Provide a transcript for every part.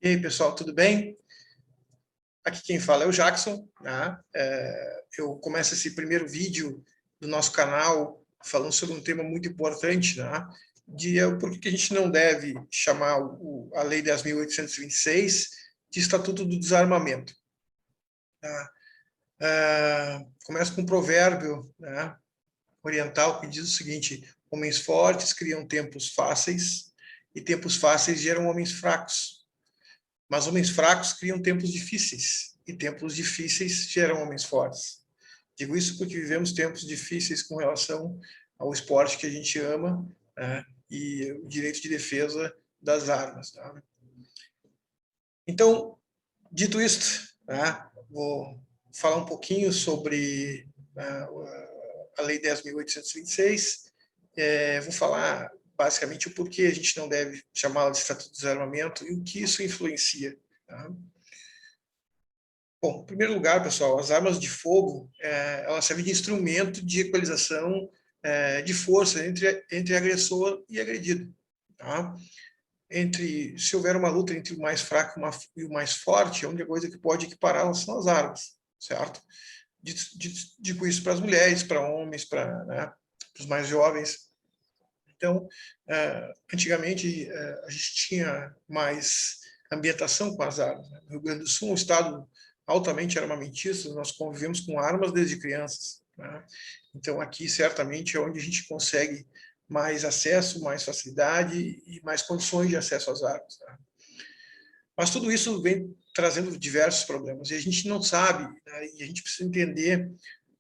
E aí, pessoal, tudo bem? Aqui quem fala é o Jackson, né? Eu começo esse primeiro vídeo do nosso canal falando sobre um tema muito importante, né? De por que a gente não deve chamar a Lei 10.826 de Estatuto do Desarmamento. Tá? Começo com um provérbio, né, oriental que diz o seguinte: homens fortes criam tempos fáceis e tempos fáceis geram homens fracos. Mas homens fracos criam tempos difíceis, e tempos difíceis geram homens fortes. Digo isso porque vivemos tempos difíceis com relação ao esporte que a gente ama, né, e o direito de defesa das armas. Tá? Então, dito isto, né, vou falar um pouquinho sobre a Lei 10.826. Vou falar basicamente o porquê a gente não deve chamá-la de Estatuto do Desarmamento e o que isso influencia. Tá? Bom, em primeiro lugar, pessoal, as armas de fogo, elas servem de instrumento de equalização de força entre agressor e agredido. Tá? Se houver uma luta entre o mais fraco e o mais forte, a única coisa que pode equipará-las são as armas, certo? Digo isso para as mulheres, para homens, para os mais jovens. Então, antigamente, a gente tinha mais ambientação com as armas. No Rio Grande do Sul, um estado altamente armamentista, nós convivemos com armas desde crianças. Né? Então, aqui, certamente, é onde a gente consegue mais acesso, mais facilidade e mais condições de acesso às armas. Né? Mas tudo isso vem trazendo diversos problemas, e a gente não sabe, né, e a gente precisa entender,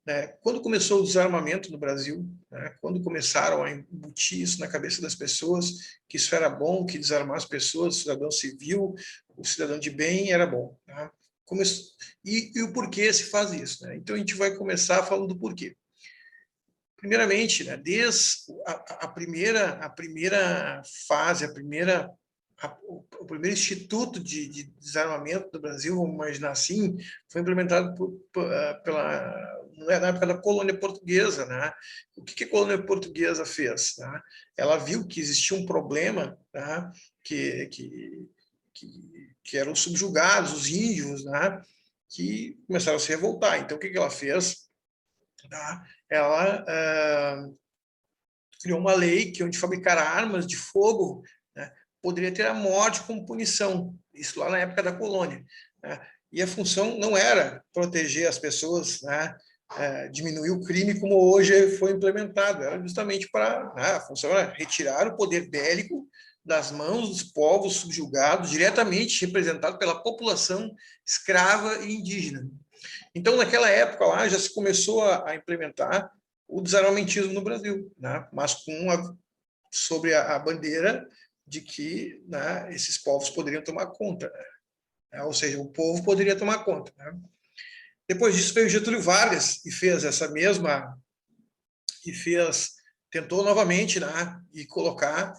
né, quando começou o desarmamento no Brasil, né, quando começaram a embutir isso na cabeça das pessoas, que isso era bom, que desarmar as pessoas, o cidadão civil, o cidadão de bem era bom. Né? E o porquê se faz isso. Né? Então, a gente vai começar falando do porquê. Primeiramente, né, desde a primeira fase, o primeiro instituto de desarmamento do Brasil, vamos imaginar assim, foi implementado na época da colônia portuguesa. Né? O que a colônia portuguesa fez? Né? Ela viu que existia um problema, né, que eram os subjugados, os índios, né, que começaram a se revoltar. Então, o que ela fez? Tá? Ela criou uma lei que, onde fabricar armas de fogo, né, poderia ter a morte como punição. Isso lá na época da colônia. Né? E a função não era proteger as pessoas, né, diminuir o crime como hoje foi implementado. Era justamente para... Né, a função era retirar o poder bélico das mãos dos povos subjugados, diretamente representado pela população escrava e indígena. Então, naquela época lá, já se começou a implementar o desarmamentismo no Brasil, né? Mas sobre a bandeira de que, né, esses povos poderiam tomar conta, né? Ou seja, o povo poderia tomar conta. Né? Depois disso veio Getúlio Vargas e fez tentou novamente, né, e colocar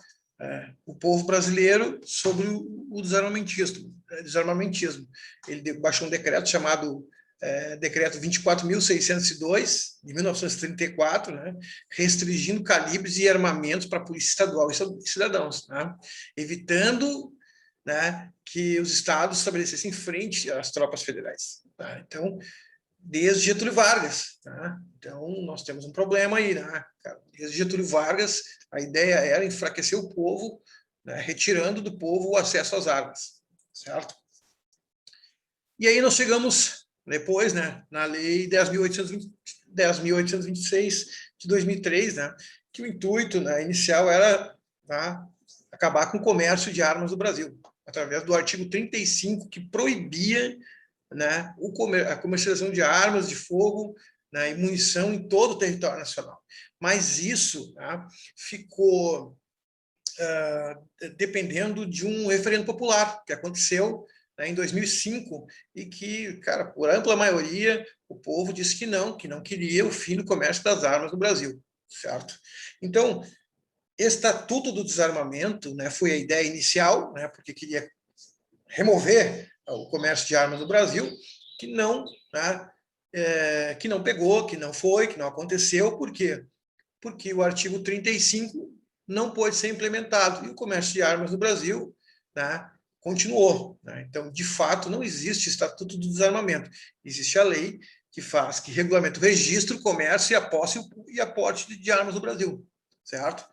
o povo brasileiro sobre o desarmamentismo. Ele baixou um decreto chamado Decreto 24.602, de 1934, né, restringindo calibres e armamentos para a Polícia Estadual e cidadãos, né, evitando, né, que os estados estabelecessem frente às tropas federais. Tá? Então, desde Getúlio Vargas. Tá? Então, nós temos um problema aí. Né? Desde Getúlio Vargas, a ideia era enfraquecer o povo, né, retirando do povo o acesso às armas. Certo? E aí nós chegamos depois, né, na Lei 10.826 de 2003, né, que o intuito, né, inicial era, tá, acabar com o comércio de armas do Brasil, através do artigo 35, que proibia, né, a comercialização de armas de fogo, né, e munição em todo o território nacional. Mas isso, tá, ficou dependendo de um referendo popular que aconteceu, né, em 2005, e que, cara, por ampla maioria, o povo disse que não queria o fim do comércio das armas no Brasil, certo? Então, Estatuto do Desarmamento, né, foi a ideia inicial, né, porque queria remover o comércio de armas no Brasil, que não, né, que não pegou, que não foi, que não aconteceu. Por quê? Porque o artigo 35 não pôde ser implementado. E o comércio de armas no Brasil, né, continuou, né? Então, de fato, não existe Estatuto do Desarmamento. Existe a lei que regulamenta o registro, comércio e a posse e aporte de armas no Brasil, certo?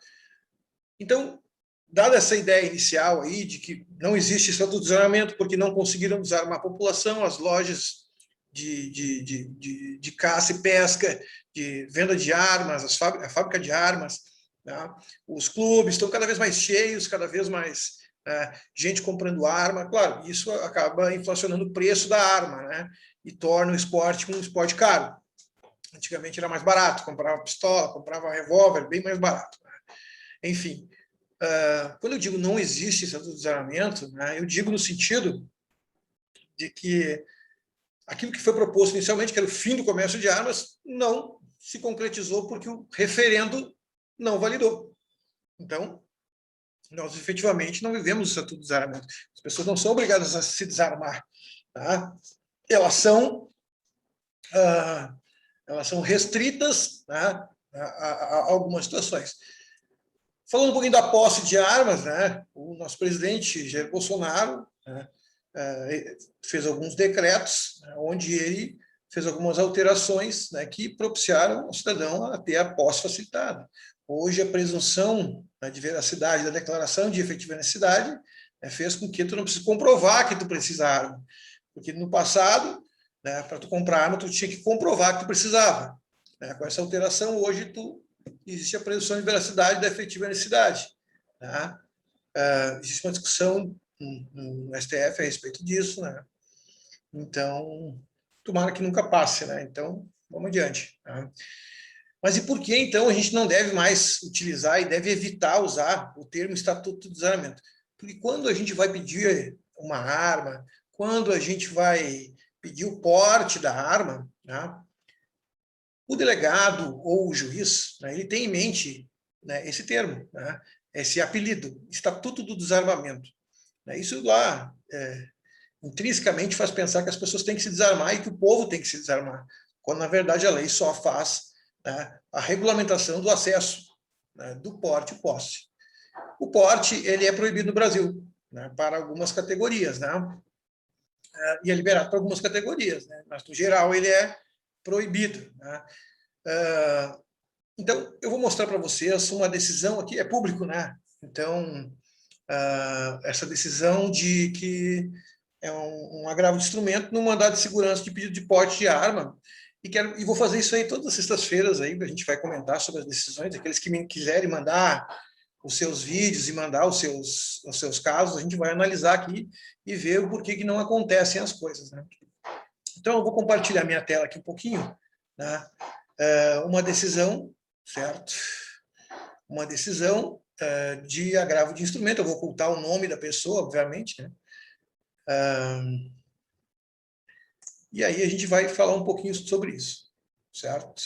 Então, dada essa ideia inicial aí de que não existe Estatuto do Desarmamento porque não conseguiram desarmar a população, as lojas de caça e pesca, de venda de armas, a fábrica de armas, né? Os clubes estão cada vez mais cheios, cada vez mais gente comprando arma. Claro, isso acaba inflacionando o preço da arma, né? E torna o esporte um esporte caro. Antigamente era mais barato, comprava pistola, comprava revólver, bem mais barato, né? Enfim, quando eu digo não existe Estatuto do Desarmamento, né, eu digo no sentido de que aquilo que foi proposto inicialmente, que era o fim do comércio de armas, não se concretizou porque o referendo não validou. Então, nós efetivamente não vivemos o Estatuto do Desarmamento. As pessoas não são obrigadas a se desarmar. Tá? Elas são restritas, né, a algumas situações. Falando um pouquinho da posse de armas, né, o nosso presidente Jair Bolsonaro, né, fez alguns decretos, né, onde ele fez algumas alterações, né, que propiciaram ao cidadão a ter a posse facilitada. Hoje, a presunção, né, de veracidade da declaração de efetiva necessidade, né, fez com que tu não precise comprovar que tu precisa de arma. Porque no passado, né, para tu comprar arma, tu tinha que comprovar que tu precisava. Né? Com essa alteração, hoje existe a presunção de veracidade da efetiva necessidade. Né? Existe uma discussão no STF a respeito disso, né? Então, tomara que nunca passe, né? Então, vamos adiante. Né? Mas e por que, então, a gente não deve mais utilizar e deve evitar usar o termo Estatuto do Desarmamento? Porque quando a gente vai pedir uma arma, quando a gente vai pedir o porte da arma, né, o delegado ou o juiz, né, ele tem em mente, né, esse termo, né, esse apelido, Estatuto do Desarmamento. Né, isso lá intrinsecamente faz pensar que as pessoas têm que se desarmar e que o povo tem que se desarmar, quando na verdade a lei só faz, né, a regulamentação do acesso, né, do porte e posse. O porte ele é proibido no Brasil, né, para algumas categorias, né, e é liberado para algumas categorias, né, mas no geral ele é proibido. Né. Então, eu vou mostrar para vocês uma decisão aqui, é público, né? Então, essa decisão de que é um agravo de instrumento no mandado de segurança de pedido de porte de arma, e vou fazer isso aí todas as sextas-feiras, aí, a gente vai comentar sobre as decisões, aqueles que me quiserem mandar os seus vídeos e mandar os seus casos, a gente vai analisar aqui e ver o porquê que não acontecem as coisas, né? Então, eu vou compartilhar minha tela aqui um pouquinho, né? Uma decisão, certo? Uma decisão de agravo de instrumento, eu vou ocultar o nome da pessoa, obviamente, né? E aí a gente vai falar um pouquinho sobre isso, certo?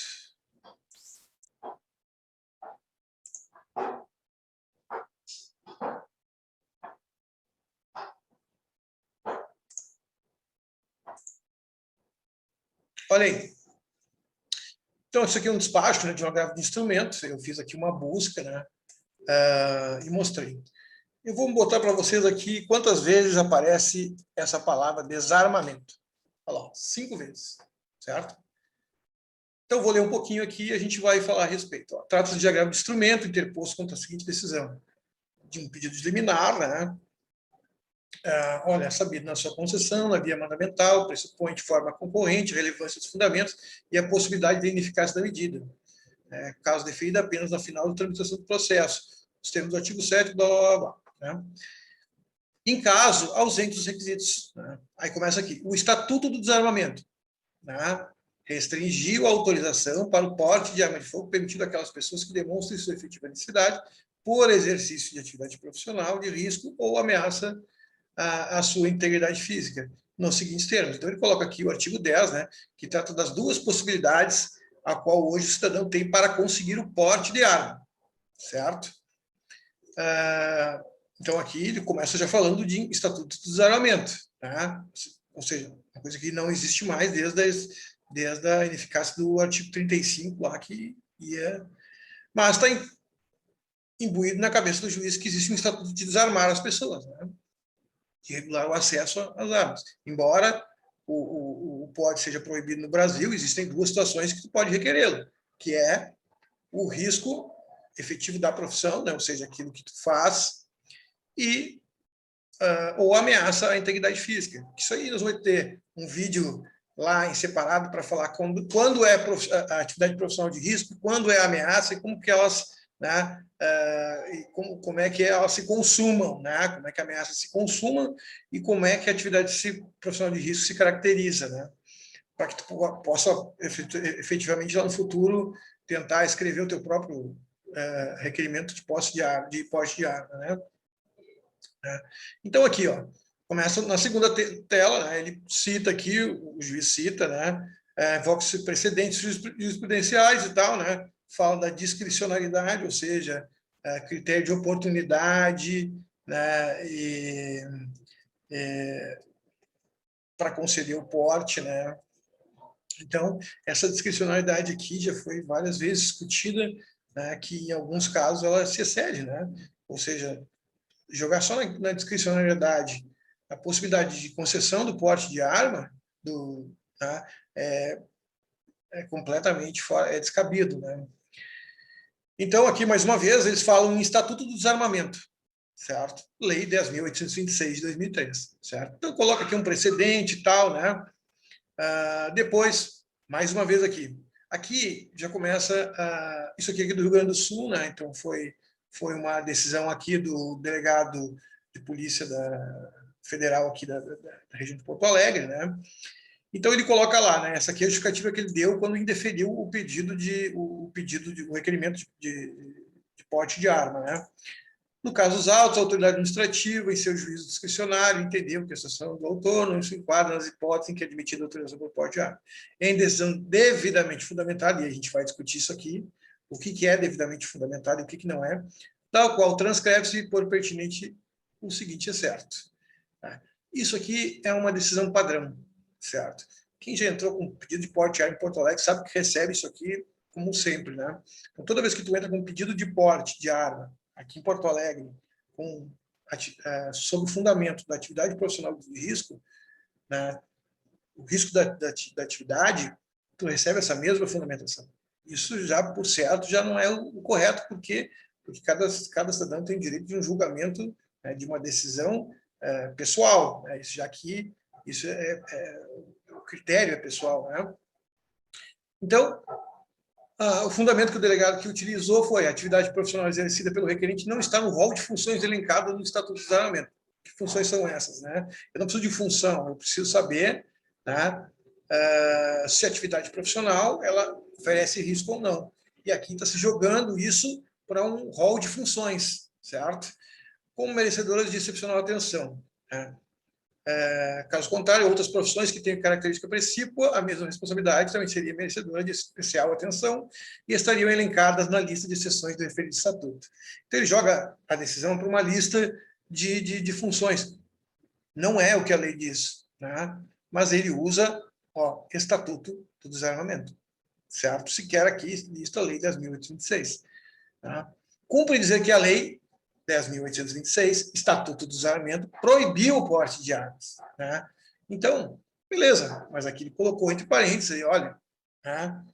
Olha aí. Então, isso aqui é um despacho, né, de um agravo de instrumento. Eu fiz aqui uma busca, né, e mostrei. Eu vou botar para vocês aqui quantas vezes aparece essa palavra desarmamento. Olha lá, 5 vezes, certo? Então, eu vou ler um pouquinho aqui e a gente vai falar a respeito. Trata-se de agravo de instrumento interposto contra a seguinte decisão: de um pedido de liminar, né? Olha, sabido na sua concessão, na via mandamental, pressupõe de forma concorrente relevância dos fundamentos e a possibilidade de ineficácia da medida, caso deferida apenas na final da tramitação do processo, os termos do artigo 7, blá, blá, blá, né? Em caso ausente dos requisitos. Né? Aí começa aqui, o Estatuto do Desarmamento, né, restringiu a autorização para o porte de arma de fogo permitido àquelas pessoas que demonstrem sua efetiva necessidade por exercício de atividade profissional de risco ou ameaça à sua integridade física, nos seguintes termos. Então, ele coloca aqui o artigo 10, né, que trata das duas possibilidades a qual hoje o cidadão tem para conseguir o porte de arma, certo? Então, aqui ele começa já falando de Estatuto do Desarmamento, tá? Ou seja, uma coisa que não existe mais desde a ineficácia do artigo 35, lá, que ia... Mas está imbuído na cabeça do juiz que existe um Estatuto de desarmar as pessoas, né? de regular o acesso às armas. Embora o porte seja proibido no Brasil, existem duas situações que tu pode requerê-lo, que é o risco efetivo da profissão, né? Ou seja, aquilo que tu faz, e ou ameaça à integridade física. Isso aí nós vamos ter um vídeo lá em separado para falar quando é a atividade profissional de risco, quando é a ameaça e como que elas, né, e como é que elas se consumam, né, como é que a ameaça se consuma e como é que a atividade profissional de risco se caracteriza, né, para que tu possa efetivamente lá no futuro tentar escrever o teu próprio requerimento de posse de arma, de porte de arma, né. Então, aqui, ó, começa na segunda tela, né, ele cita aqui, o juiz cita, né, evoca-se precedentes jurisprudenciais e tal, né, fala da discricionalidade, ou seja, critério de oportunidade, né, para conceder o porte, né. Então, essa discricionalidade aqui já foi várias vezes discutida, né, que em alguns casos ela se excede, né, ou seja, jogar só na discricionariedade a possibilidade de concessão do porte de arma tá, é completamente fora, é descabido, né? Então, aqui, mais uma vez, eles falam em Estatuto do Desarmamento, certo? Lei 10.826 de 2003, certo? Então, coloca aqui um precedente e tal, né? Depois, mais uma vez aqui já começa, isso aqui do Rio Grande do Sul, né? Então, foi uma decisão aqui do delegado de polícia federal aqui da região de Porto Alegre, né? Então ele coloca lá, né? Essa aqui é a justificativa que ele deu quando indeferiu o requerimento de porte de arma, né? No caso dos autos, a autoridade administrativa, em seu juízo discricionário, entendeu que a situação do autor não se enquadra nas hipóteses em que é admitida a autorização por porte de arma. Em decisão devidamente fundamentada, e a gente vai discutir isso aqui, o que é devidamente fundamentado e o que não é, tal qual transcreve-se por pertinente o seguinte é certo. Isso aqui é uma decisão padrão, certo? Quem já entrou com pedido de porte de arma em Porto Alegre sabe que recebe isso aqui como sempre, né? Então, toda vez que tu entra com pedido de porte de arma aqui em Porto Alegre, sob o fundamento da atividade profissional de risco, né, o risco da atividade, tu recebe essa mesma fundamentação. Isso já, por certo, já não é o correto, porque cada cidadão tem direito de um julgamento, né, de uma decisão pessoal, né, já que isso o critério é pessoal, né? Então, o fundamento que o delegado que utilizou foi a atividade profissional exercida pelo requerente não está no rol de funções elencadas no Estatuto do Desarmamento. Que funções são essas, né? Eu não preciso de função, eu preciso saber, né, se a atividade profissional ela oferece risco ou não. E aqui está se jogando isso para um rol de funções, certo? Como merecedoras de excepcional atenção, né? Caso contrário, outras profissões que têm característica precípua, a mesma responsabilidade também seria merecedora de especial atenção e estariam elencadas na lista de exceções do referido estatuto. Então, ele joga a decisão para uma lista de funções. Não é o que a lei diz, né? Mas ele usa Estatuto do Desarmamento, certo? Sequer aqui lista a Lei 10.826. Tá? Cumpre dizer que a Lei 10.826, Estatuto do Desarmamento, proibiu o porte de armas, né? Então, beleza, mas aqui ele colocou entre parênteses, olha, né?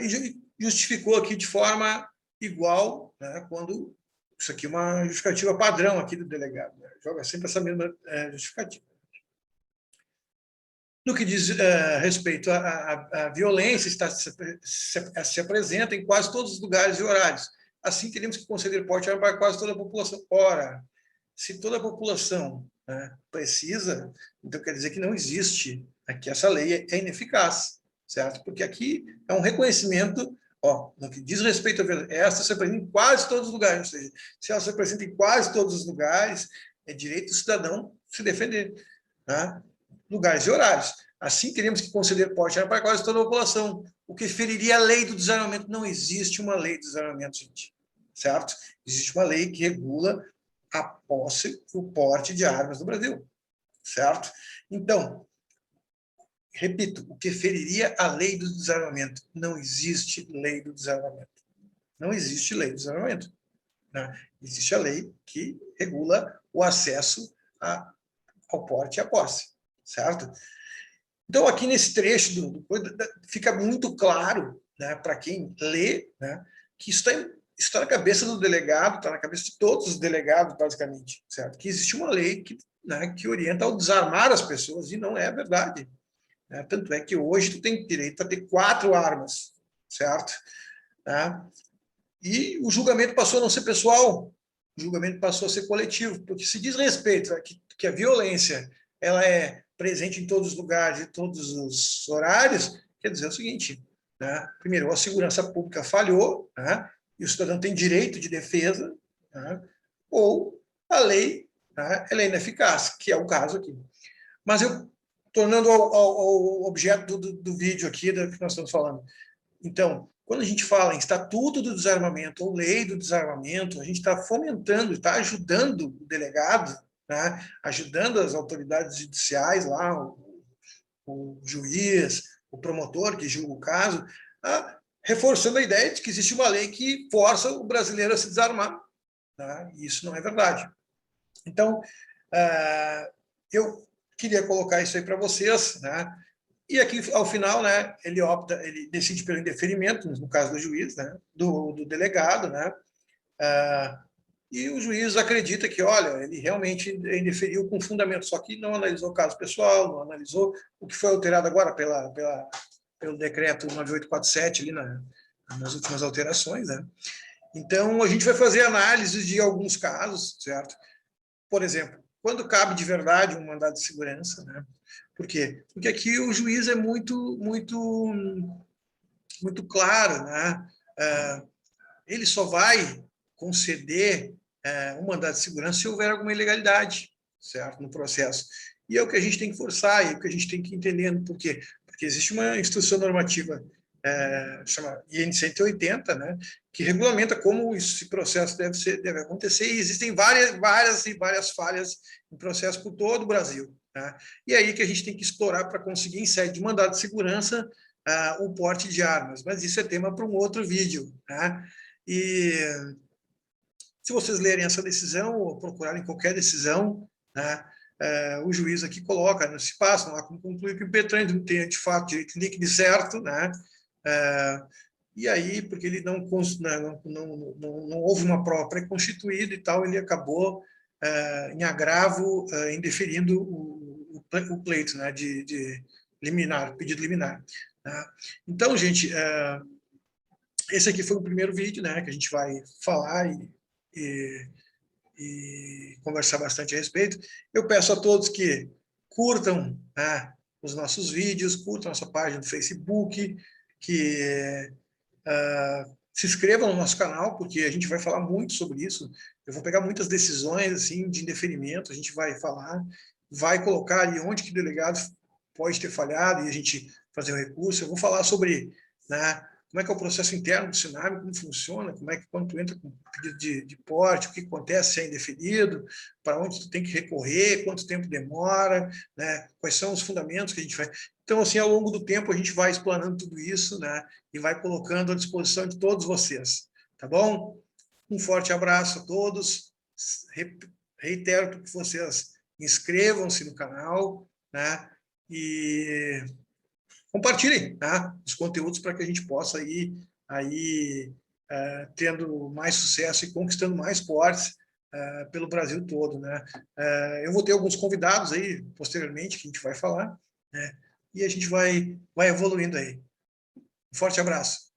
E justificou aqui de forma igual, né? Quando isso aqui é uma justificativa padrão aqui do delegado, né? Joga sempre essa mesma justificativa. No que diz respeito à violência, se apresenta em quase todos os lugares e horários. Assim, teríamos que conceder porte de arma para quase toda a população. Ora, se toda a população, né, precisa, então quer dizer que não existe, que essa lei é ineficaz, certo? Porque aqui é um reconhecimento, no que diz respeito à violência, essa se apresenta em quase todos os lugares, ou seja, se ela se apresenta em quase todos os lugares, é direito do cidadão se defender, né? Lugares e horários. Assim, teríamos que conceder porte de arma para quase toda a população, o que feriria a lei do desarmamento. Não existe uma lei do desarmamento, gente, certo? Existe uma lei que regula a posse, o porte de armas no Brasil, certo? Então, repito, o que feriria a lei do desarmamento? Não existe lei do desarmamento. Não existe lei do desarmamento, né? Existe a lei que regula o acesso ao porte e à posse, certo? Então, aqui nesse trecho fica muito claro, né, para quem lê, né, que isso está na cabeça do delegado, está na cabeça de todos os delegados, basicamente, certo? Que existe uma lei que, né, que orienta ao desarmar as pessoas, e não é verdade. Né? Tanto é que hoje tu tem direito a ter 4 armas, certo? Tá? E o julgamento passou a não ser pessoal, o julgamento passou a ser coletivo, porque se diz respeito a que a violência ela é presente em todos os lugares, em todos os horários, quer dizer o seguinte, né? Primeiro, a segurança pública falhou, né? E o cidadão tem direito de defesa, né? Ou a lei, né, ela é ineficaz, que é o caso aqui. Mas eu, tornando ao objeto do vídeo aqui, que nós estamos falando, então, quando a gente fala em Estatuto do Desarmamento ou Lei do Desarmamento, a gente está fomentando, está ajudando o delegado, né, ajudando as autoridades judiciais lá, o juiz, o promotor que julga o caso, reforçando a ideia de que existe uma lei que força o brasileiro a se desarmar. Né? E isso não é verdade. Então, eu queria colocar isso aí para vocês, né? E aqui, ao final, né, ele decide pelo indeferimento, no caso do juiz, né, do delegado, né, e o juiz acredita que, olha, ele realmente indeferiu com fundamento, só que não analisou o caso pessoal, não analisou o que foi alterado agora pelo decreto 9847, ali nas últimas alterações, né. Então, a gente vai fazer análises de alguns casos, certo? Por exemplo, quando cabe de verdade um mandado de segurança, né? Por quê? Porque aqui o juiz é muito claro, né? Ele só vai conceder um mandado de segurança se houver alguma ilegalidade, certo, no processo. E é o que a gente tem que forçar, é o que a gente tem que entender. Por quê? Porque existe uma instrução normativa chama IN 180, né, que regulamenta como esse processo deve acontecer, e existem várias falhas em processo por todo o Brasil. Né? E é aí que a gente tem que explorar para conseguir, em sede de mandado de segurança, o porte de armas. Mas isso é tema para um outro vídeo. Né? E se vocês lerem essa decisão, ou procurarem qualquer decisão, né, o juiz aqui coloca, não se passa, não há como concluir que o impetrante não tenha, de fato, direito líquido certo, né, e aí, porque ele não houve uma prova pré-constituída e tal, ele acabou, em agravo, indeferindo o pleito, né, de liminar, pedido liminar. Né. Então, gente, esse aqui foi o primeiro vídeo, né, que a gente vai falar e conversar bastante a respeito. Eu peço a todos que curtam, né, os nossos vídeos, curtam a nossa página do Facebook, que se inscrevam no nosso canal, porque a gente vai falar muito sobre isso. Eu vou pegar muitas decisões assim de indeferimento, a gente vai falar, vai colocar ali onde que o delegado pode ter falhado e a gente fazer o recurso. Eu vou falar sobre, né, como é que é o processo interno do Sinab, como funciona, como é que quando tu entra com pedido de porte, o que acontece se é indeferido, para onde tu tem que recorrer, quanto tempo demora, né, quais são os fundamentos que a gente vai... Então, assim, ao longo do tempo, a gente vai explanando tudo isso, né, e vai colocando à disposição de todos vocês, tá bom? Um forte abraço a todos, reitero que vocês inscrevam-se no canal, né, e compartilhem, tá, os conteúdos para que a gente possa ir aí tendo mais sucesso e conquistando mais portes pelo Brasil todo, né? Eu vou ter alguns convidados aí posteriormente que a gente vai falar, né? E a gente vai evoluindo aí. Um forte abraço.